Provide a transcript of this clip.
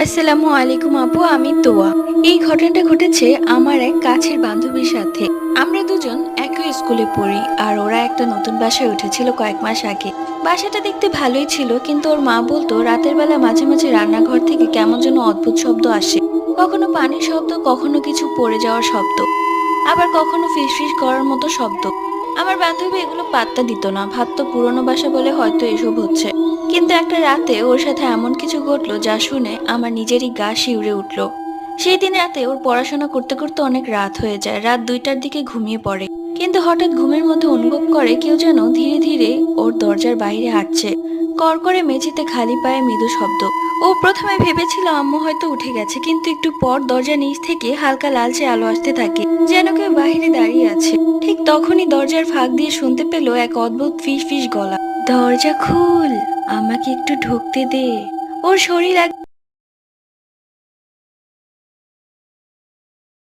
আসসালামু আলাইকুম আপু, আমি তোয়া। এই ঘটনাটা ঘটেছে আমার এক কাছের বান্ধবীর সাথে। আমরা দুজন একই স্কুলে পড়ি, আর ওরা একটা নতুন বাসায় উঠেছিল কয়েক মাস আগে। বাসাটা দেখতে ভালোই ছিল, কিন্তু ওর মা বলতো রাতের বেলা মাঝে মাঝে রান্নাঘর থেকে কেমন যেন অদ্ভুত শব্দ আসে। কখনো পানির শব্দ, কখনো কিছু পড়ে যাওয়ার শব্দ, আবার কখনো ফিসফিস করার মতো শব্দ। আমার বান্ধবী এগুলো পাত্তা দিত না, ভাবতো পুরোনো বাসা বলে হয়তো এসব হচ্ছে। কিন্তু একটা রাতে ওর সাথে এমন কিছু ঘটলো যা শুনে আমার নিজেরই গা শিউরে উঠলো। সেই দিন রাতে ওর পড়াশোনা করতে করতে অনেক রাত হয়ে যায়, রাত 2টার দিকে ঘুমিয়ে পড়ে। কিন্তু হঠাৎ ঘুমের মধ্যে অনুভব করে কেউ যেন ধীরে ধীরে ওর দরজার বাইরে হাঁটছে। কড়কড়ে মেঝেতে খালি পায়ে মৃদু শব্দ। ও প্রথমে ভেবেছিল আম্মু হয়তো উঠে গেছে, কিন্তু একটু পর দরজার নিচ থেকে হালকা লালচে আলো আসতে থাকে, যেন কেউ বাহিরে দাঁড়িয়ে আছে। ঠিক তখনই দরজার ফাঁক দিয়ে শুনতে পেল এক অদ্ভুত ফিস ফিস গলা। দরজা খুল, আমাকে একটু ঢুকতে দে। ওর শরীর